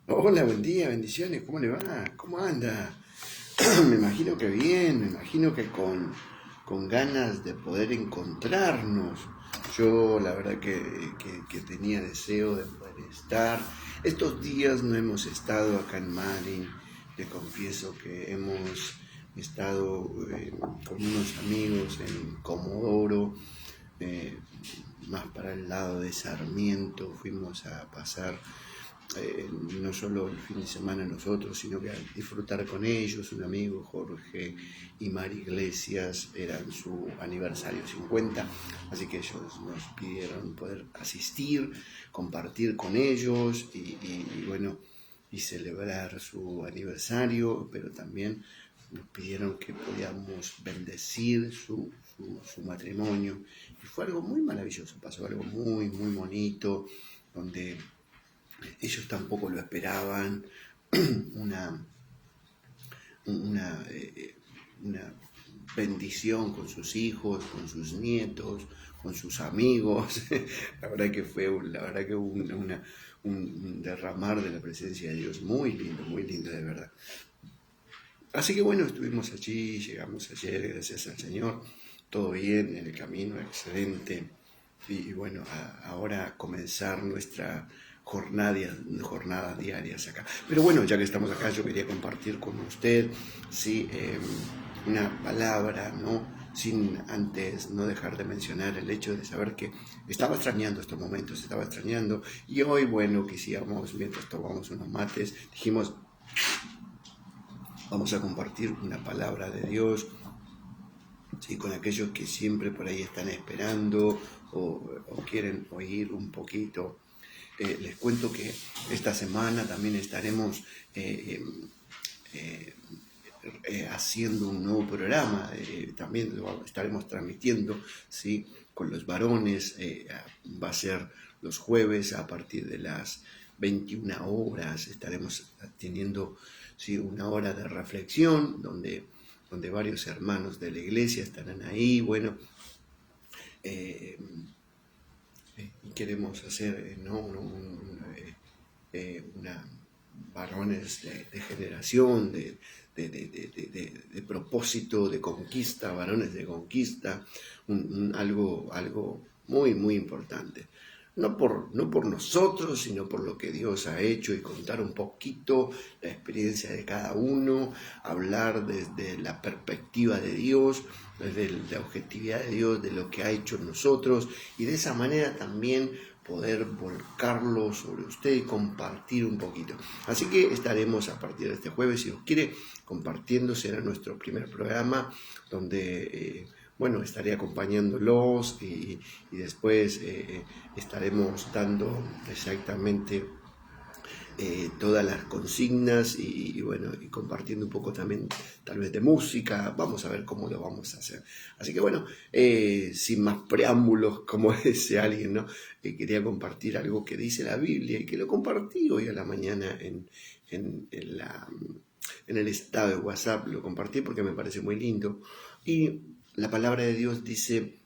Hola, buen día, bendiciones, ¿cómo le va? ¿Cómo anda? Me imagino que bien, me imagino que con ganas de poder encontrarnos. Yo la verdad que tenía deseo de poder estar. Estos días no hemos estado acá en Marin, le confieso que hemos estado con unos amigos en Comodoro, eh, más para el lado de Sarmiento, fuimos a pasar no solo el fin de semana nosotros, sino que a disfrutar con ellos. Un amigo, Jorge y Mari Iglesias, eran su aniversario 50, así que ellos nos pidieron poder asistir, compartir con ellos y bueno, y celebrar su aniversario, pero también nos pidieron que podíamos bendecir su matrimonio. Y fue algo muy maravilloso, pasó algo muy, muy bonito, donde ellos tampoco lo esperaban, una, una, una bendición con sus hijos, con sus nietos, con sus amigos. La verdad que fue un derramar de la presencia de Dios muy lindo de verdad. Así que bueno, estuvimos allí, llegamos ayer, gracias al Señor, todo bien en el camino, excelente. Y bueno, ahora comenzar nuestra jornadas diarias acá. Pero bueno, ya que estamos acá, yo quería compartir con usted, sí, una palabra, ¿no? Sin antes no dejar de mencionar el hecho de saber que estaba extrañando estos momentos, estaba extrañando. Y hoy, bueno, quisiéramos, mientras tomamos unos mates, dijimos, vamos a compartir una palabra de Dios, ¿sí? Con aquellos que siempre por ahí están esperando o quieren oír un poquito. Les cuento que esta semana también estaremos haciendo un nuevo programa, también lo estaremos transmitiendo, ¿sí? Con los varones, va a ser los jueves a partir de las 21 horas, estaremos teniendo, ¿sí? Una hora de reflexión donde varios hermanos de la iglesia estarán ahí, bueno, y queremos hacer, ¿no? Una varones de generación, de propósito, de conquista, varones de conquista, algo muy importante. No por nosotros, sino por lo que Dios ha hecho y contar un poquito la experiencia de cada uno, hablar desde la perspectiva de Dios, desde la objetividad de Dios, de lo que ha hecho en nosotros, y de esa manera también poder volcarlo sobre usted y compartir un poquito. Así que estaremos a partir de este jueves, si os quiere, compartiendo. Será nuestro primer programa donde bueno, estaré acompañándolos y después estaremos dando exactamente todas las consignas y bueno, y compartiendo un poco también tal vez de música. Vamos a ver cómo lo vamos a hacer. Así que bueno, sin más preámbulos, como dice alguien, ¿no? Quería compartir algo que dice la Biblia y que lo compartí hoy a la mañana en el estado de WhatsApp. Lo compartí porque me parece muy lindo. Y la palabra de Dios dice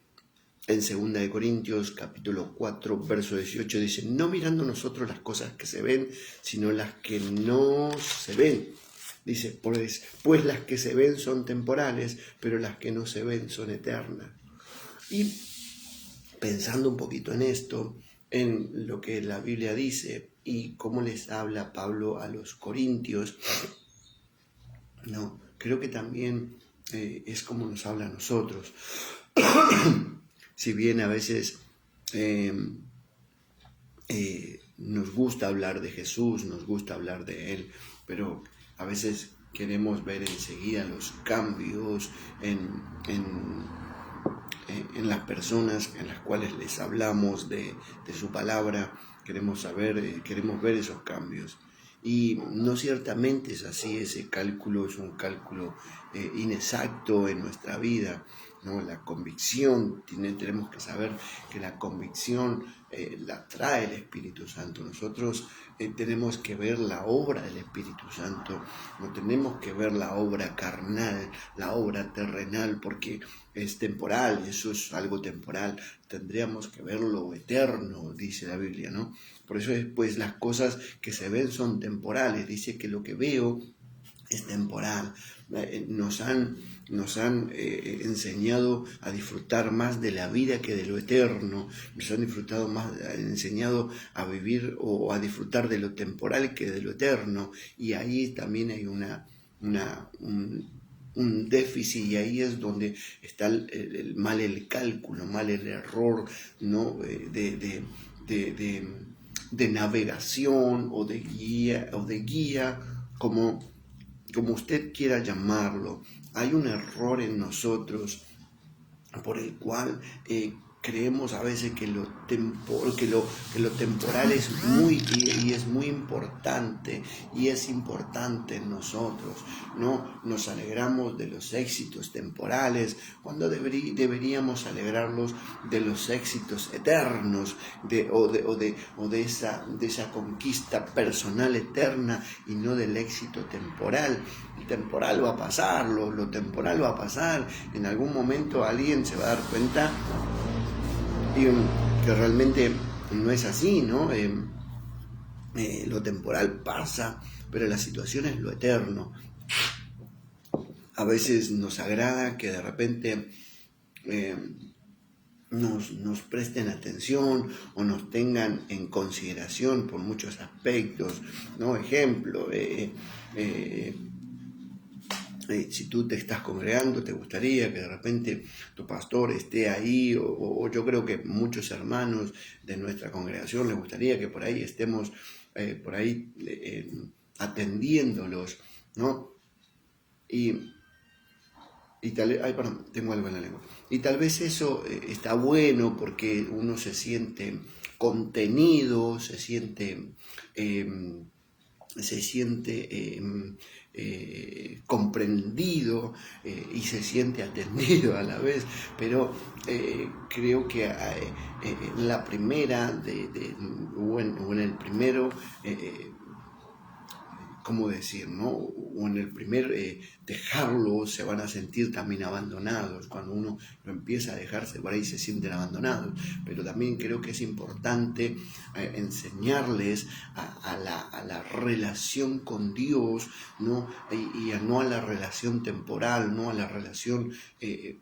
en 2 Corintios capítulo 4, verso 18, dice, no mirando nosotros las cosas que se ven, sino las que no se ven. Dice, pues las que se ven son temporales, pero las que no se ven son eternas. Y pensando un poquito en esto, en lo que la Biblia dice y cómo les habla Pablo a los corintios, no, creo que también es como nos habla a nosotros. Si bien a veces nos gusta hablar de Jesús, nos gusta hablar de Él, pero a veces queremos ver enseguida los cambios en las personas en las cuales les hablamos de su palabra. Queremos saber, queremos ver esos cambios. Y no ciertamente es así, ese cálculo es un cálculo inexacto en nuestra vida. ¿no? La convicción, tenemos que saber que la convicción la trae el Espíritu Santo. Nosotros tenemos que ver la obra del Espíritu Santo, no tenemos que ver la obra carnal, la obra terrenal, porque es temporal, eso es algo temporal. Tendríamos que ver lo eterno, dice la Biblia, ¿no? Por eso después las cosas que se ven son temporales. Dice que lo que veo es temporal. Nos han enseñado a disfrutar más de la vida que de lo eterno. Nos han enseñado a vivir o a disfrutar de lo temporal que de lo eterno. Y ahí también hay un déficit, y ahí es donde está el mal, el cálculo, mal el error, ¿no? De navegación o de guía, como usted quiera llamarlo. Hay un error en nosotros por el cual creemos a veces que lo temporal es muy importante, y es importante en nosotros, ¿no? Nos alegramos de los éxitos temporales cuando deberíamos alegrarnos de los éxitos eternos, de esa conquista personal eterna, y no del éxito temporal. El temporal va a pasar, lo temporal va a pasar. En algún momento alguien se va a dar cuenta que realmente no es así, ¿no? Lo temporal pasa, pero la situación es lo eterno. A veces nos agrada que de repente nos presten atención o nos tengan en consideración por muchos aspectos, ¿no? Ejemplo, si tú te estás congregando, te gustaría que de repente tu pastor esté ahí, o yo creo que muchos hermanos de nuestra congregación les gustaría que por ahí estemos atendiéndolos, ¿no? Y tal vez, tengo algo en la lengua. Y tal vez eso está bueno porque uno se siente contenido, se siente comprendido, y se siente atendido a la vez, pero creo que en la primera o en el primero, ¿cómo decir, no? O en el primer dejarlo, se van a sentir también abandonados. Cuando uno lo empieza a dejarse por ahí, se sienten abandonados. Pero también creo que es importante enseñarles a la relación con Dios, ¿no? Y no a la relación temporal, no a la relación y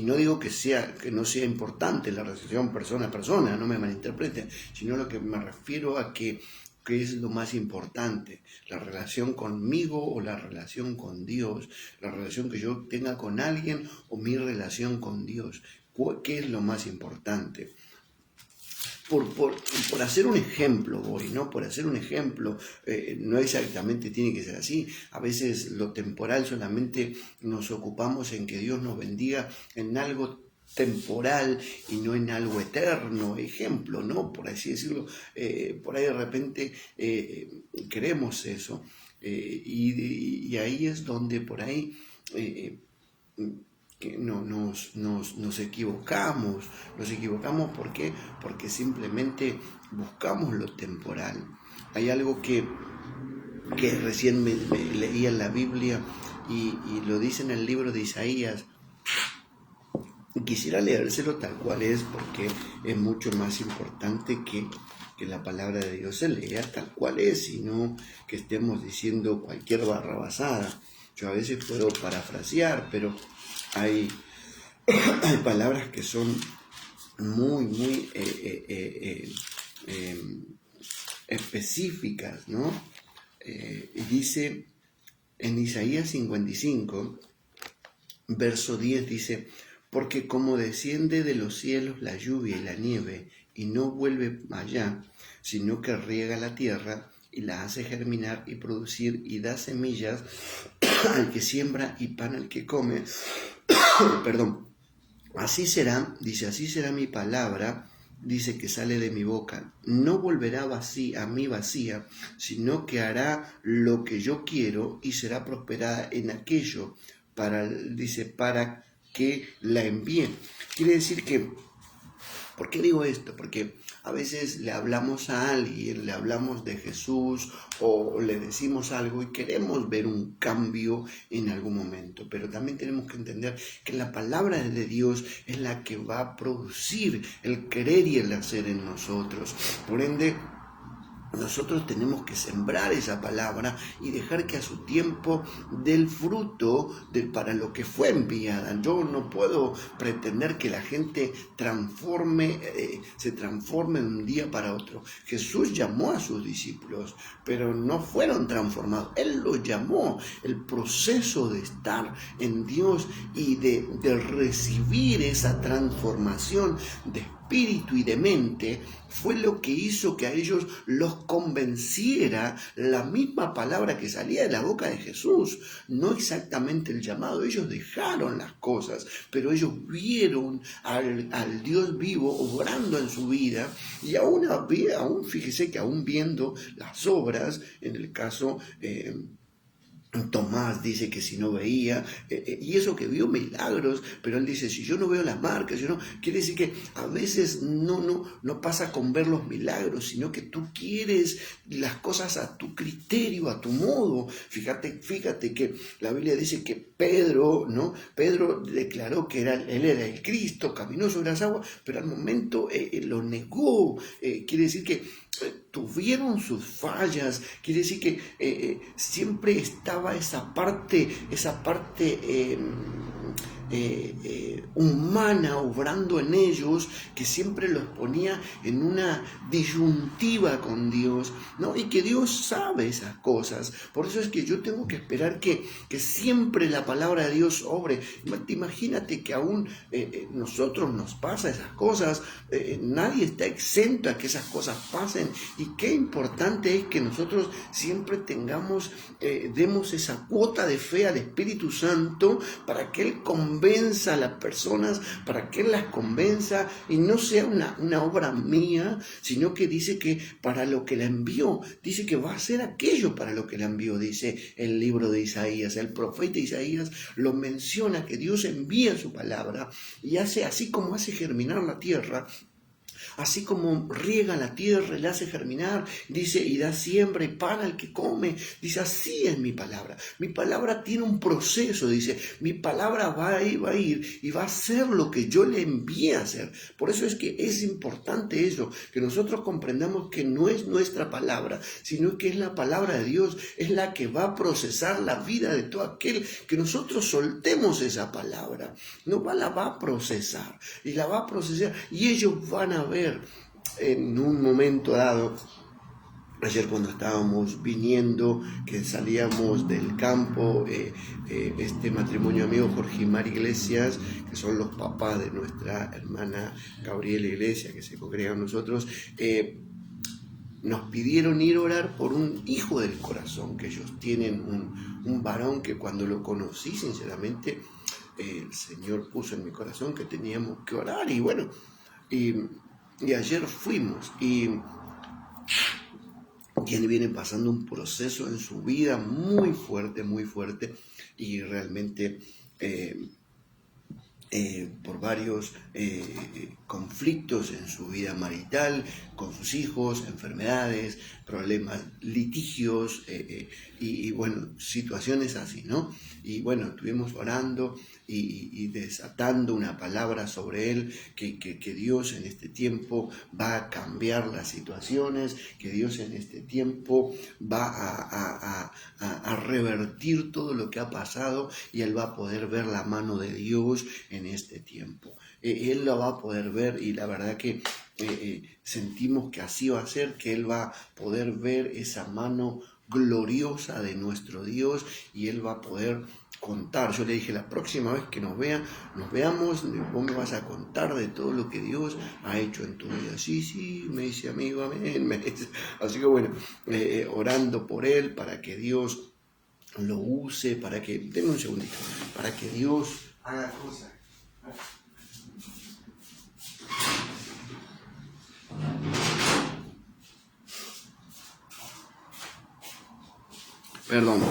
no digo que no sea importante la relación persona a persona, no me malinterpreten, sino lo que me refiero a que es lo más importante, la relación conmigo o la relación con Dios, la relación que yo tenga con alguien o mi relación con Dios. ¿Qué es lo más importante? Por hacer un ejemplo, Boris, ¿no? Por hacer un ejemplo, no exactamente tiene que ser así. A veces lo temporal solamente nos ocupamos en que Dios nos bendiga en algo temporal y no en algo eterno. Ejemplo, ¿no? Por así decirlo, por ahí de repente queremos eso, y ahí es donde por ahí que nos equivocamos. ¿Por qué? Porque simplemente buscamos lo temporal. Hay algo que recién me leí en la Biblia, y lo dice en el libro de Isaías. Quisiera leérselo tal cual es, porque es mucho más importante que la palabra de Dios se lea tal cual es, sino que estemos diciendo cualquier barrabasada. Yo a veces puedo parafrasear, pero hay palabras que son muy específicas, ¿no? Y dice en Isaías 55, verso 10, dice: porque como desciende de los cielos la lluvia y la nieve, y no vuelve allá, sino que riega la tierra y la hace germinar y producir, y da semillas al que siembra y pan al que come, perdón, así será, dice, así será mi palabra, dice, que sale de mi boca. No volverá a mí vacía, sino que hará lo que yo quiero y será prosperada en aquello para que la envié. Quiere decir que, ¿por qué digo esto? Porque a veces le hablamos a alguien, le hablamos de Jesús o le decimos algo y queremos ver un cambio en algún momento, pero también tenemos que entender que la palabra de Dios es la que va a producir el querer y el hacer en nosotros. Por ende, nosotros tenemos que sembrar esa palabra y dejar que a su tiempo dé el fruto para lo que fue enviada. Yo no puedo pretender que la gente se transforme de un día para otro. Jesús llamó a sus discípulos, pero no fueron transformados. Él los llamó. El proceso de estar en Dios y de recibir esa transformación de espíritu y de mente fue lo que hizo que a ellos los convenciera la misma palabra que salía de la boca de Jesús, no exactamente el llamado. Ellos dejaron las cosas, pero ellos vieron al Dios vivo obrando en su vida y aún fíjese que aún viendo las obras, en el caso Tomás dice que si no veía, y eso que vio milagros, pero él dice, si yo no veo las marcas, quiere decir que a veces no pasa con ver los milagros, sino que tú quieres las cosas a tu criterio, a tu modo. Fíjate que la Biblia dice que Pedro declaró que él era el Cristo, caminó sobre las aguas, pero al momento lo negó. Quiere decir que tuvieron sus fallas, quiere decir que siempre estaba esa parte humana obrando en ellos, que siempre los ponía en una disyuntiva con Dios, ¿no? Y que Dios sabe esas cosas. Por eso es que yo tengo que esperar que siempre la palabra de Dios obre. Imagínate que aún nosotros nos pasa esas cosas, nadie está exento a que esas cosas pasen, y qué importante es que nosotros siempre demos esa cuota de fe al Espíritu Santo para que Él convenza a las personas, para que Él las convenza y no sea una obra mía, sino que dice que para lo que la envió, dice que va a hacer aquello para lo que la envió, dice el libro de Isaías. El profeta Isaías lo menciona, que Dios envía su palabra y hace así como hace germinar la tierra. Así como riega la tierra y la hace germinar, dice, y da siembra y pan al que come, dice, así es mi palabra. Mi palabra tiene un proceso, dice, mi palabra va a ir y va a hacer lo que yo le envié a hacer. Por eso es que es importante eso, que nosotros comprendamos que no es nuestra palabra, sino que es la palabra de Dios, es la que va a procesar la vida de todo aquel que nosotros soltemos esa palabra. La va a procesar, y la va a procesar, y ellos van a ver en un momento dado. Ayer cuando estábamos viniendo, que salíamos del campo, este matrimonio amigo Jorge y Mari Iglesias, que son los papás de nuestra hermana Gabriela Iglesias, que se congrega con nosotros, nos pidieron ir a orar por un hijo del corazón, que ellos tienen un varón que cuando lo conocí, sinceramente, el Señor puso en mi corazón que teníamos que orar, y bueno, y ayer fuimos, y él viene pasando un proceso en su vida muy fuerte, y realmente por varios conflictos en su vida marital, con sus hijos, enfermedades, problemas, litigios, y bueno, situaciones así, ¿no? Y bueno, estuvimos orando y desatando una palabra sobre él, que Dios en este tiempo va a cambiar las situaciones, que Dios en este tiempo va a revertir todo lo que ha pasado, y él va a poder ver la mano de Dios en este tiempo. Él lo va a poder ver, y la verdad que sentimos que así va a ser, que él va a poder ver esa mano gloriosa de nuestro Dios, y él va a poder contar. Yo le dije, la próxima vez que nos veamos, vos me vas a contar de todo lo que Dios ha hecho en tu vida. Sí, me dice, amigo, amén. Así que bueno, orando por él, para que Dios lo use, denme un segundito, para que Dios haga cosas. Perdón,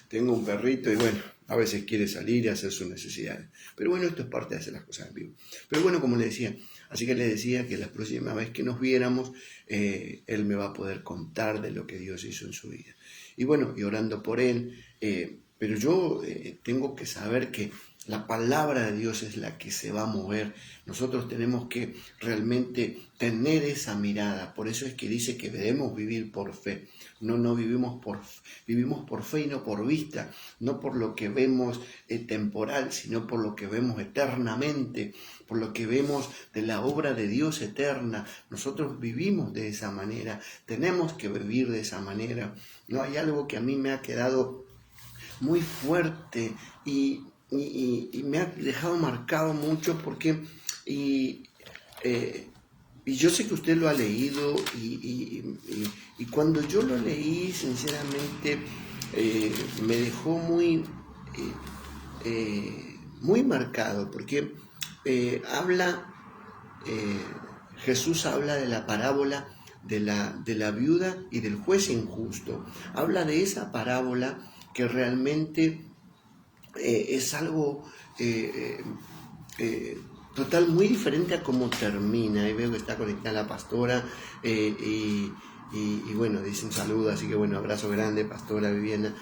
tengo un perrito y bueno, a veces quiere salir y hacer sus necesidades. Pero bueno, esto es parte de hacer las cosas en vivo. Pero bueno, como le decía, así que le decía que la próxima vez que nos viéramos, él me va a poder contar de lo que Dios hizo en su vida. Y bueno, y orando por él, pero yo tengo que saber que la palabra de Dios es la que se va a mover. Nosotros tenemos que realmente tener esa mirada. Por eso es que dice que debemos vivir por fe. No vivimos por fe y no por vista, no por lo que vemos temporal, sino por lo que vemos eternamente, por lo que vemos de la obra de Dios eterna. Nosotros vivimos de esa manera, tenemos que vivir de esa manera. No hay algo que a mí me ha quedado muy fuerte y me ha dejado marcado mucho porque y yo sé que usted lo ha leído y cuando yo lo leí, sinceramente, me dejó muy marcado porque Jesús habla de la parábola de la viuda y del juez injusto. Habla de esa parábola que realmente es algo total muy diferente a cómo termina. Y veo que está conectada la pastora y bueno, dice un saludo, así que bueno, abrazo grande, pastora Viviana.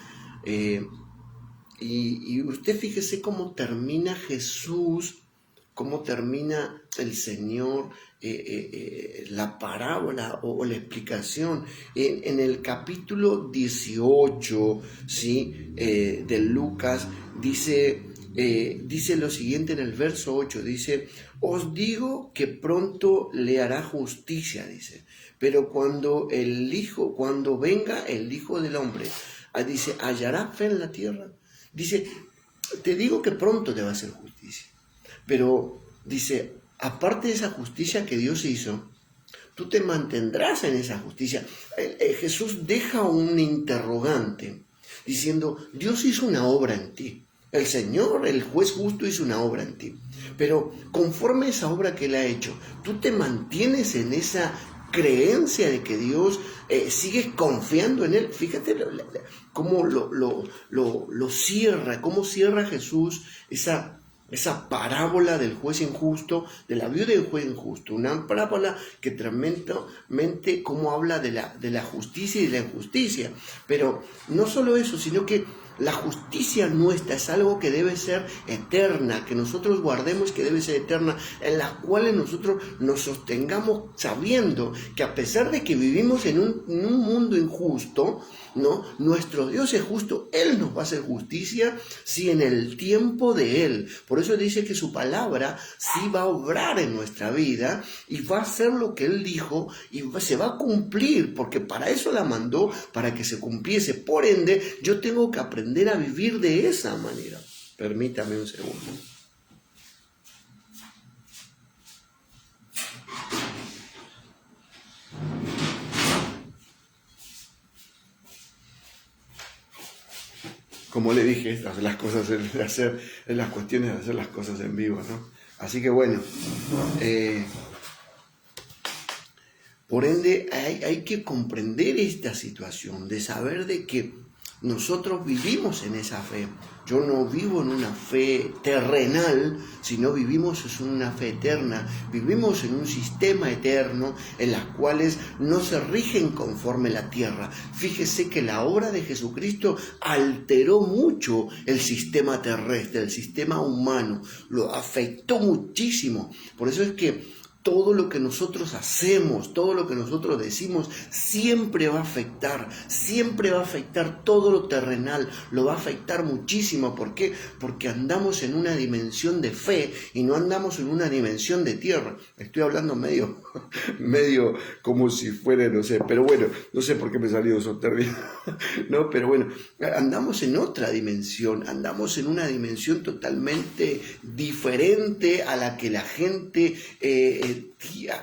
Y usted fíjese cómo termina Jesús, cómo termina el Señor, la parábola o la explicación. En el capítulo 18, ¿sí? De Lucas, dice lo siguiente en el verso 8, dice: os digo que pronto le hará justicia, dice, pero cuando venga el Hijo del Hombre, dice, ¿hallará fe en la tierra? Dice, te digo que pronto te va a hacer justicia, pero dice, aparte de esa justicia que Dios hizo, tú te mantendrás en esa justicia. Jesús deja un interrogante diciendo, Dios hizo una obra en ti. El Señor, el juez justo, hizo una obra en ti. Pero conforme a esa obra que Él ha hecho, tú te mantienes en esa creencia de que Dios, sigues confiando en Él. Fíjate cómo lo cierra, cómo cierra Jesús esa parábola del juez injusto, de la viuda del juez injusto. Una parábola que tremendamente cómo habla de la justicia y de la injusticia. Pero no solo eso, sino que la justicia nuestra es algo que debe ser eterna, que nosotros guardemos, que debe ser eterna, en la cual nosotros nos sostengamos sabiendo que a pesar de que vivimos en un mundo injusto, ¿no? Nuestro Dios es justo, Él nos va a hacer justicia, si en el tiempo de Él. Por eso dice que su palabra sí va a obrar en nuestra vida y va a hacer lo que Él dijo y se va a cumplir, porque para eso la mandó, para que se cumpliese. Por ende, yo tengo que aprender a vivir de esa manera. Permítame un segundo. Como le dije, las cuestiones de hacer las cosas en vivo, ¿no? Así que bueno, por ende hay que comprender esta situación, de saber de que nosotros vivimos en esa fe. Yo no vivo en una fe terrenal, sino vivimos en una fe eterna. Vivimos en un sistema eterno en las cuales no se rigen conforme la tierra. Fíjese que la obra de Jesucristo alteró mucho el sistema terrestre, el sistema humano. Lo afectó muchísimo. Por eso es que todo lo que nosotros hacemos, todo lo que nosotros decimos, siempre va a afectar todo lo terrenal, lo va a afectar muchísimo. ¿Por qué? Porque andamos en una dimensión de fe y no andamos en una dimensión de tierra. Estoy hablando medio como si fuera, no sé, pero bueno, no sé por qué me salió eso término, ¿no? Pero bueno, andamos en otra dimensión, andamos en una dimensión totalmente diferente a la que la gente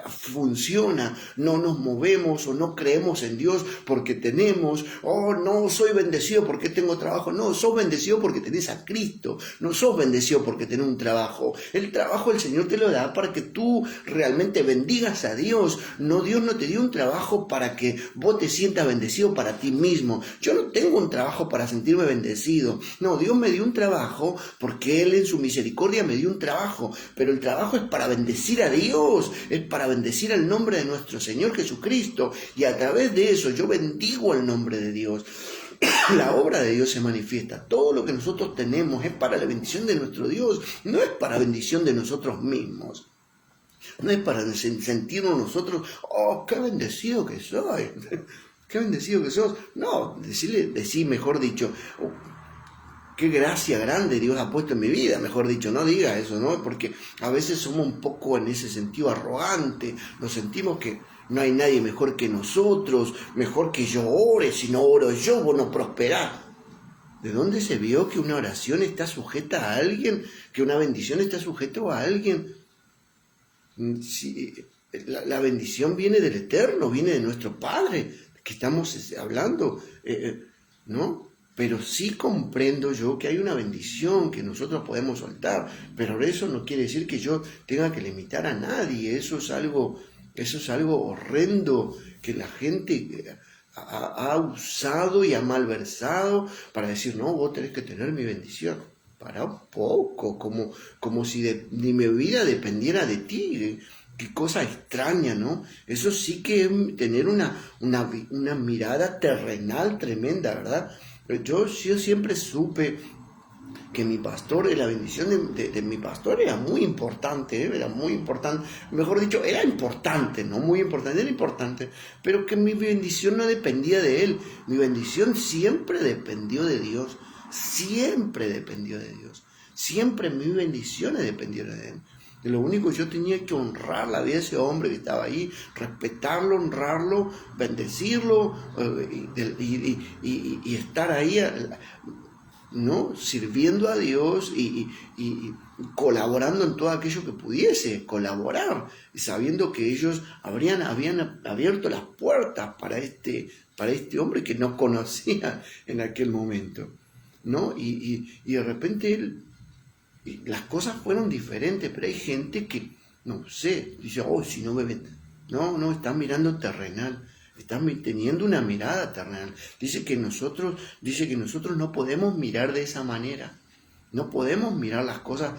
funciona. No nos movemos o no creemos en Dios porque tenemos, no soy bendecido porque tengo trabajo. No, sos bendecido porque tenés a Cristo. No sos bendecido porque tenés un trabajo. El trabajo el Señor te lo da para que tú realmente bendigas a Dios. No, Dios no te dio un trabajo para que vos te sientas bendecido para ti mismo. Yo no tengo un trabajo para sentirme bendecido. No, Dios me dio un trabajo porque Él en su misericordia me dio un trabajo. Pero el trabajo es para bendecir a Dios. Es para bendecir al nombre de nuestro Señor Jesucristo, y a través de eso yo bendigo el nombre de Dios. La obra de Dios se manifiesta. Todo lo que nosotros tenemos es para la bendición de nuestro Dios, no es para bendición de nosotros mismos. No es para sentirnos nosotros, qué bendecido que soy, qué bendecido que sos. No, decir mejor dicho, qué gracia grande Dios ha puesto en mi vida, mejor dicho, no diga eso, ¿no? Porque a veces somos un poco en ese sentido arrogantes, nos sentimos que no hay nadie mejor que nosotros, mejor que yo ore, si no oro yo, vos no prosperás. ¿De dónde se vio que una oración está sujeta a alguien, que una bendición está sujeta a alguien? Si, la bendición viene del Eterno, viene de nuestro Padre, que estamos hablando, ¿no? Pero sí comprendo yo que hay una bendición que nosotros podemos soltar, pero eso no quiere decir que yo tenga que limitar a nadie. Eso es algo horrendo que la gente ha usado y ha malversado para decir, no, vos tenés que tener mi bendición. Para un poco, como si ni mi vida dependiera de ti. Qué cosa extraña, ¿no? Eso sí que es tener una mirada terrenal tremenda, ¿verdad? Yo siempre supe que mi pastor, la bendición de mi pastor era muy importante, era muy importante, mejor dicho, era importante, no muy importante, era importante, pero que mi bendición no dependía de él, mi bendición siempre dependió de Dios, siempre dependió de Dios, siempre mis bendiciones dependieron de él. Y lo único que yo tenía que honrar la vida de ese hombre que estaba ahí, respetarlo, honrarlo, bendecirlo y estar ahí, ¿no? Sirviendo a Dios y colaborando en todo aquello que pudiese colaborar, sabiendo que ellos habían abierto las puertas para este hombre que no conocía en aquel momento, ¿no? Y de repente las cosas fueron diferentes, pero hay gente que, no sé, dice, si no me ven, no, están mirando terrenal, están teniendo una mirada terrenal. Dice que nosotros no podemos mirar de esa manera, no podemos mirar las cosas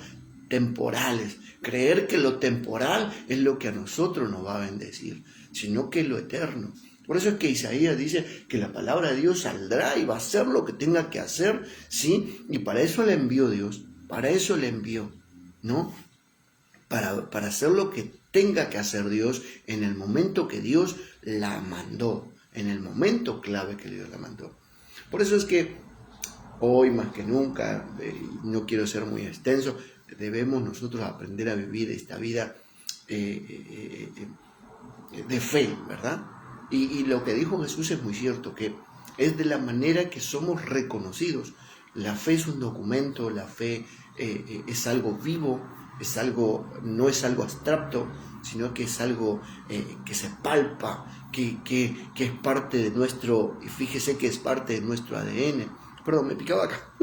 temporales, creer que lo temporal es lo que a nosotros nos va a bendecir, sino que es lo eterno. Por eso es que Isaías dice que la palabra de Dios saldrá y va a hacer lo que tenga que hacer, ¿sí? Y para eso le envió Dios. Para eso le envió, ¿no? Para hacer lo que tenga que hacer Dios en el momento que Dios la mandó, en el momento clave que Dios la mandó. Por eso es que hoy más que nunca, no quiero ser muy extenso, debemos nosotros aprender a vivir esta vida de fe, ¿verdad? Y lo que dijo Jesús es muy cierto, que es de la manera que somos reconocidos. La fe es un documento, la fe es algo vivo, no es algo abstracto, sino que es algo que se palpa, que es parte de nuestro, y fíjese que es parte de nuestro ADN. Perdón, me picaba acá.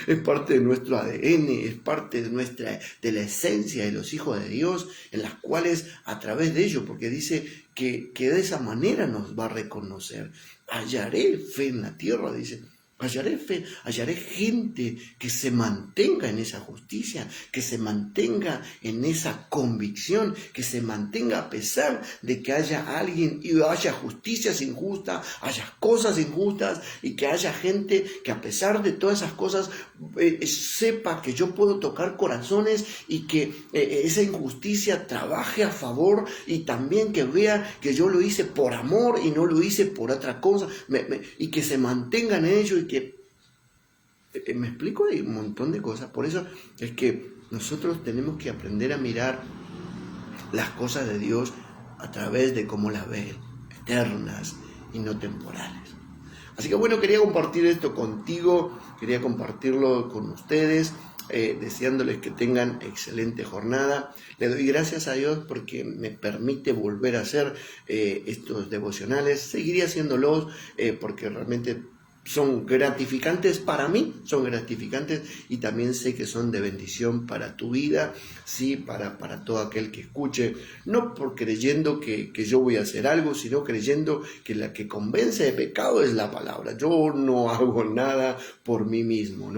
Es parte de nuestro ADN, es parte de la esencia de los hijos de Dios, en las cuales a través de ello, porque dice que de esa manera nos va a reconocer. Hallaré fe en la tierra, dice. Hallaré gente que se mantenga en esa justicia, que se mantenga en esa convicción, que se mantenga a pesar de que haya alguien y haya justicias injustas, haya cosas injustas, y que haya gente que a pesar de todas esas cosas sepa que yo puedo tocar corazones y que esa injusticia trabaje a favor, y también que vea que yo lo hice por amor y no lo hice por otra cosa, y que se mantengan en ello, y que me explico, hay un montón de cosas. Por eso es que nosotros tenemos que aprender a mirar las cosas de Dios a través de cómo las ve, eternas y no temporales. Así que bueno, quería compartir esto contigo, quería compartirlo con ustedes. deseándoles que tengan excelente jornada. Le doy gracias a Dios porque me permite volver a hacer estos devocionales. Seguiría haciéndolos porque realmente son gratificantes para mí, son gratificantes y también sé que son de bendición para tu vida, sí, para todo aquel que escuche, no por creyendo que yo voy a hacer algo, sino creyendo que la que convence de pecado es la palabra. Yo no hago nada por mí mismo, ¿no?